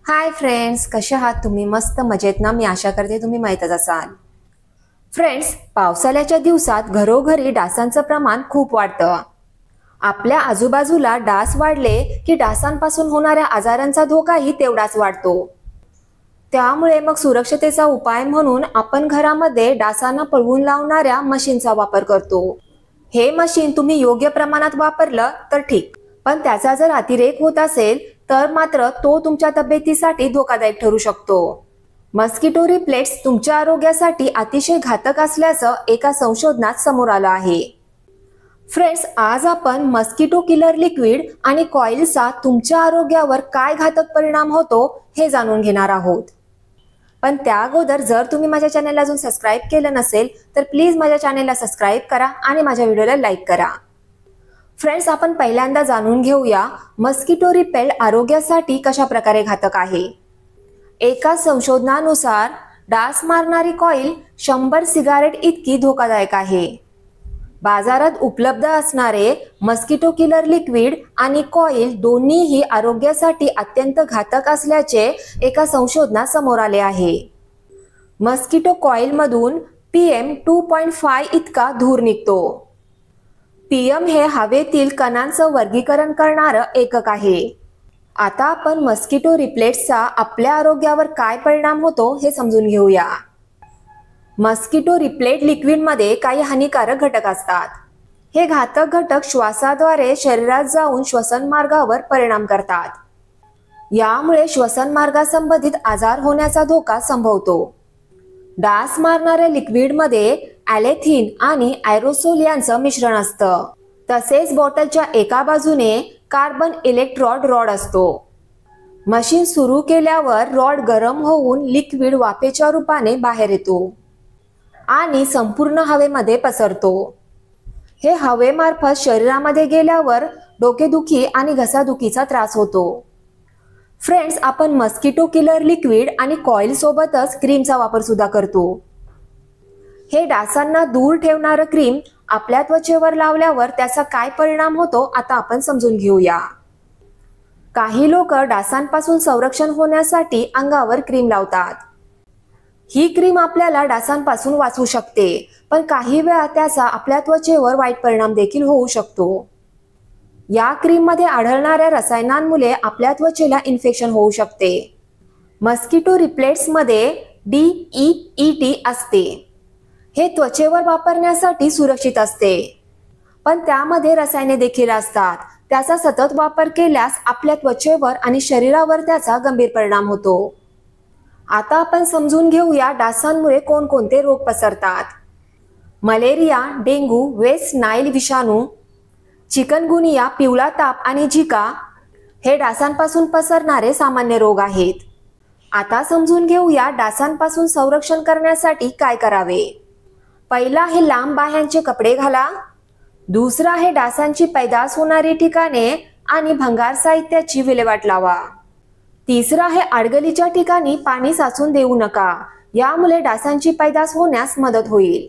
Hi friends, कसे आहात तुम्ही? मस्त मजेत ना? मी आशा करते तुम्ही मजेतच असाल. फ्रेंड्स, पावसाळ्याच्या दिवसात घरोघरी डासांचं प्रमाण खूप वाढतं. आपल्या आजूबाजूला डास वाढले की डासांपासून होणाऱ्या आजारांचा धोकाही तेवढाच वाढतो. त्यामुळे मग सुरक्षतेचा उपाय म्हणून आपण घरामध्ये डासांना पळवून लावणाऱ्या मशीनचा वापर करतो. हे मशीन तुम्ही योग्य प्रमाणात वापरलं तर ठीक, पण त्याचा जर अतिरेक होत असेल तर मात्र तो तुमच्या तब्येतीसाठी धोकादायक ठरू शकतो. मस्किटो रिप्लेट्स तुमच्या आरोग्यासाठी अतिशय घातक असल्याचं एका संशोधनात समोर आलं आहे. फ्रेंड्स, आज आपण मस्किटो किलर लिक्विड आणि कॉइलचा तुमच्या आरोग्यावर काय घातक परिणाम होतो हे जाणून घेणार आहोत. पण त्या अगोदर जर तुम्ही माझ्या चॅनलला अजून सबस्क्राईब केलं नसेल तर प्लीज माझ्या चॅनलला सबस्क्राईब करा आणि माझ्या व्हिडिओला लाईक करा. फ्रेंड्स, आपण पहिल्यांदा जाणून घेऊया मस्किटो रिपेल आरोग्यासाठी कशा प्रकारे घातक आहे. एका संशोधनानुसार डास मारणारी कॉइल 100 सिगारेट इतकी धोकादायक आहे. बाजारात उपलब्ध असणारे मस्किटो किलर लिक्विड आणि कॉइल दोन्हीही आरोग्यासाठी अत्यंत घातक असल्याचे एका संशोधनात समोर आले आहे. मस्किटो कॉइल मधून PM 2.5 इतका धूर निघतो. PM हे हवेतील कणांचं वर्गीकरण करणारं एकक आहे. आता आपण मस्किटो रिप्लेट्सचा आपल्या आरोग्यावर काय परिणाम होतो हे समजून घेऊया. मस्किटो रिप्लेट लिक्विडमध्ये काही हानिकारक घटक असतात. हे घातक घटक श्वासाद्वारे शरीरात जाऊन श्वसन मार्गावर परिणाम करतात. यामुळे श्वसन मार्गासंबंधित आजार होण्याचा धोका संभवतो. डास मारणाऱ्या लिक्विडमध्ये ॲलेथिन आणि ॲरोसोल यांचं मिश्रण असतं. तसेच बॉटलच्या एका बाजूने कार्बन इलेक्ट्रोड रॉड असतो. मशीन सुरू केल्यावर रॉड गरम होऊन लिक्विड वाफेच्या रूपाने बाहेर येतो आणि संपूर्ण हवेमध्ये पसरतो. हे हवेमार्फत शरीरामध्ये गेल्यावर डोकेदुखी आणि घसादुखीचा त्रास होतो. फ्रेंड्स, आपण मस्किटो किलर लिक्विड आणि कॉइल सोबतच क्रीमचा वापर सुद्धा करतो. हे डासांना दूर ठेवणारं क्रीम आपल्या त्वचेवर लावल्यावर त्याचा काय परिणाम होतो आता आपण समजून घेऊया. काही लोक डासांपासून संरक्षण होण्यासाठी अंगावर क्रीम लावतात. ही क्रीम आपल्याला डासांपासून वाचवू शकते, पण काही वेळा त्याचा आपल्या त्वचेवर वाईट परिणाम देखील होऊ शकतो. या क्रीम मध्ये आढळणाऱ्या रसायनांमुळे आपल्या त्वचेला इन्फेक्शन होऊ शकते. मस्किटो रिप्लेट्स मध्ये DEET असते. हे त्वचेवर वापरण्यासाठी सुरक्षित असते, पण त्यामध्ये रसायने देखील असतात. त्याचा सतत वापर केल्यास आपल्या त्वचेवर आणि शरीरावर त्याचा गंभीर परिणाम होतो. आता आपण समजून घेऊया डासांमुळे कोणकोणते रोग पसरतात. मलेरिया, डेंग्यू, वेस्ट नाईल विषाणू, चिकनगुनिया, पिवळा ताप आणि झिका हे डासांपासून पसरणारे सामान्य रोग आहेत. आता समजून घेऊया डासांपासून संरक्षण करण्यासाठी काय करावे. पहिला आहे लांब बाह्यांचे कपडे घाला. दुसरा आहे डासांची पैदास होणारी ठिकाणे आणि भंगार साहित्याची विल्हेवाट लावा. तिसरा आहे अडगळीच्या ठिकाणी पाणी साचून देऊ नका. यामुळे डासांची पैदास होण्यास मदत होईल.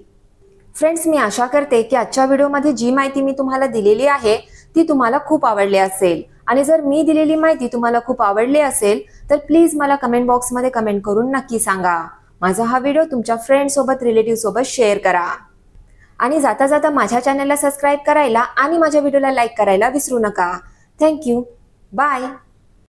फ्रेंड्स, मी आशा करते की आजच्या व्हिडिओमध्ये जी माहिती मी तुम्हाला दिलेली आहे ती तुम्हाला खूप आवडली असेल. आणि जर मी दिलेली माहिती तुम्हाला खूप आवडली असेल तर प्लीज मला कमेंट बॉक्समध्ये कमेंट करून नक्की सांगा. माझा हा व्हिडिओ तुमच्या फ्रेंड सोबत, रिलेटिव्ह सोबत शेअर करा. आणि जाता जाता माझ्या चॅनलला सबस्क्राईब करायला आणि माझ्या व्हिडिओला लाईक करायला विसरू नका. थँक्यू. बाय.